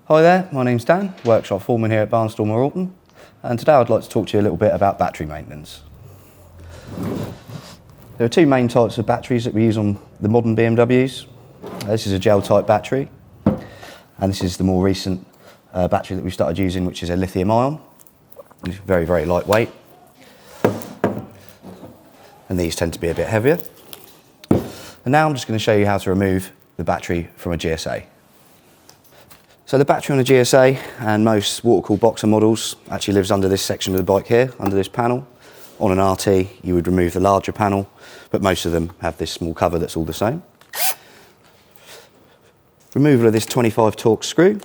Hi there, my name's Dan, workshop foreman here at Bahnstormer, and today I'd like to talk to you a little bit about battery maintenance. There are two main types of batteries that we use on the modern BMWs. This is a gel type battery, and this is the more recent battery that we've started using, which is a lithium ion. It's very, very lightweight, and these tend to be a bit heavier. And now I'm just going to show you how to remove the battery from a GSA. So the battery on a GSA and most water-cooled boxer models actually lives under this section of the bike here, under this panel. On an RT you would remove the larger panel, but most of them have this small cover that's all the same. Removal of this 25 torque screw,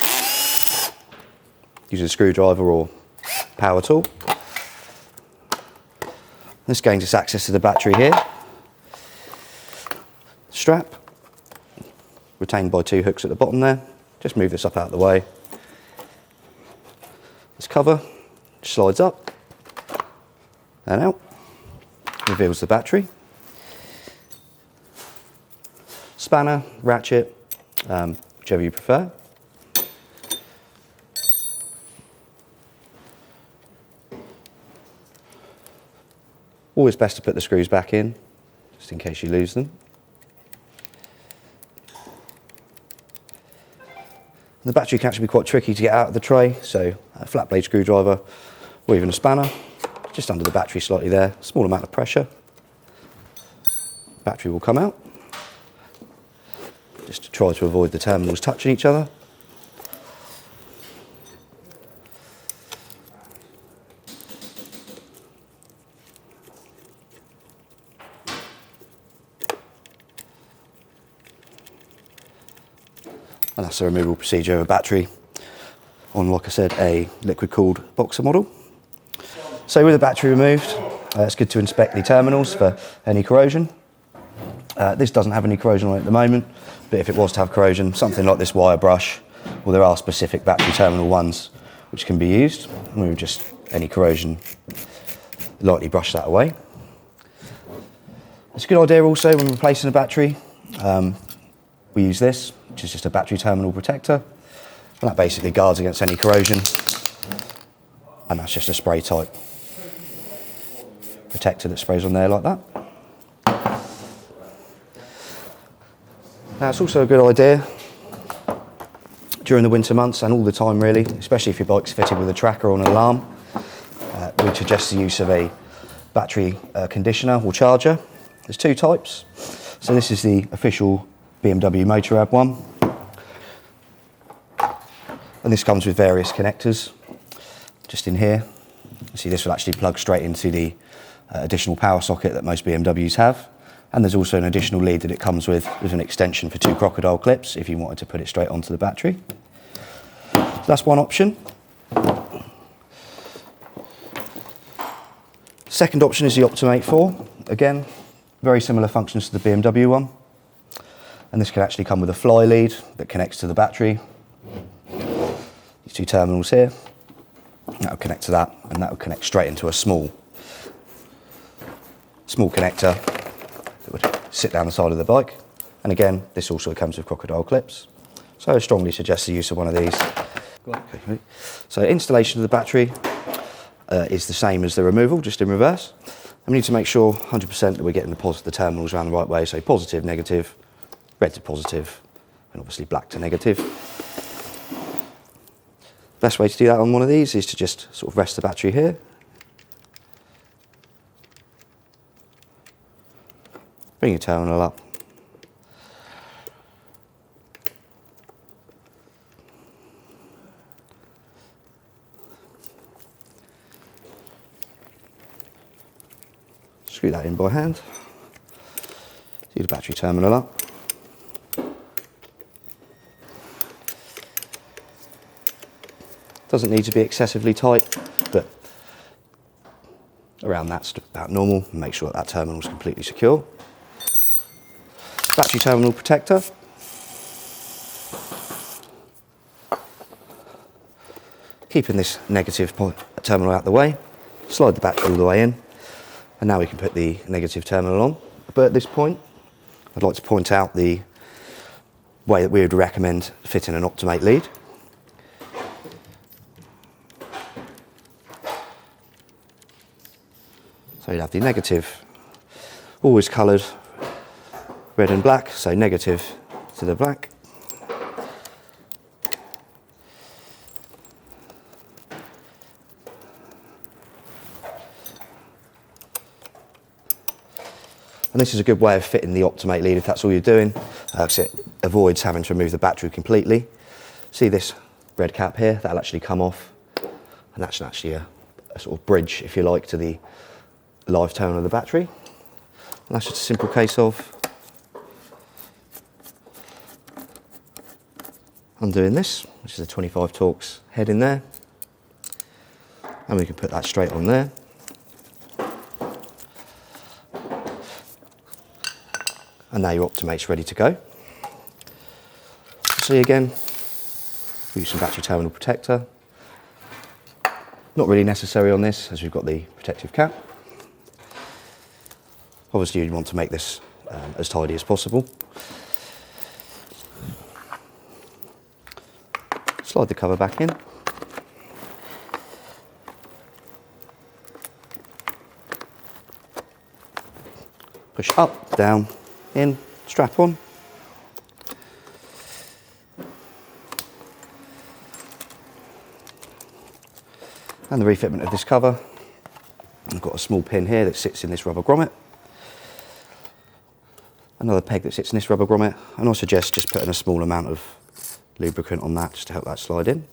using a screwdriver or power tool. This gains us access to the battery here. Strap, retained by two hooks at the bottom there. Just move this up out of the way. This cover slides up and out, reveals the battery. Spanner, ratchet, whichever you prefer. Always best to put the screws back in, just in case you lose them. The battery can actually be quite tricky to get out of the tray, so a flat blade screwdriver or even a spanner, just under the battery slightly there, small amount of pressure. Battery will come out, just to try to avoid the terminals touching each other. And that's the removal procedure of a battery on, like I said, a liquid-cooled boxer model. So with the battery removed, it's good to inspect the terminals for any corrosion. This doesn't have any corrosion on it at the moment, but if it was to have corrosion, something like this wire brush, well, there are specific battery terminal ones which can be used. We would just, any corrosion, lightly brush that away. It's a good idea also when replacing a battery. We use this, which is just a battery terminal protector, and that basically guards against any corrosion, and that's just a spray type protector that sprays on there like that. Now it's also a good idea during the winter months and all the time really, especially if your bike's fitted with a tracker or an alarm, we suggest the use of a battery conditioner or charger. There's two types. So this is the official BMW Motorrad one, and this comes with various connectors just in here. You see this will actually plug straight into the additional power socket that most BMWs have, and there's also an additional lead that it comes with an extension for two crocodile clips if you wanted to put it straight onto the battery. So that's one option. Second option is the Optimate 4. Again, very similar functions to the BMW one. And this can actually come with a fly lead that connects to the battery. These two terminals here, that will connect to that, and that will connect straight into a small connector that would sit down the side of the bike. And again, this also comes with crocodile clips. So I strongly suggest the use of one of these. Okay. So installation of the battery is the same as the removal, just in reverse. And we need to make sure 100% that we're getting the terminals around the right way, so positive, negative, red to positive, and obviously black to negative. Best way to do that on one of these is to just sort of rest the battery here. Bring your terminal up. Screw that in by hand. See the battery terminal up. Doesn't need to be excessively tight, but around that's about normal. Make sure that terminal is completely secure. Battery terminal protector. Keeping this negative terminal out the way, slide the battery all the way in, and now we can put the negative terminal on. But at this point, I'd like to point out the way that we would recommend fitting an Optimate lead. So you'd have the negative, always coloured red and black, so negative to the black. And this is a good way of fitting the Optimate lead if that's all you're doing, because it avoids having to remove the battery completely. See this red cap here? That'll actually come off, and that's actually a sort of bridge, if you like, to the live tone of the battery. And that's just a simple case of undoing this, which is a 25 Torx head in there, and we can put that straight on there. And now your Optimate's ready to go. See again, use some battery terminal protector. Not really necessary on this, as we've got the protective cap. Obviously you want to make this as tidy as possible. Slide the cover back in. Push up, down, in, strap on. And the refitment of this cover. I've got a small pin here that sits in this rubber grommet. Another peg that sits in this rubber grommet, and I suggest just putting a small amount of lubricant on that just to help that slide in.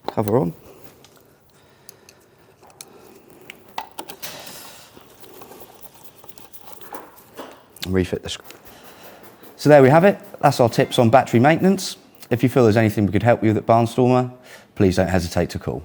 Cover on. And refit the screw. So there we have it. That's our tips on battery maintenance. If you feel there's anything we could help you with at Bahnstormer, please don't hesitate to call.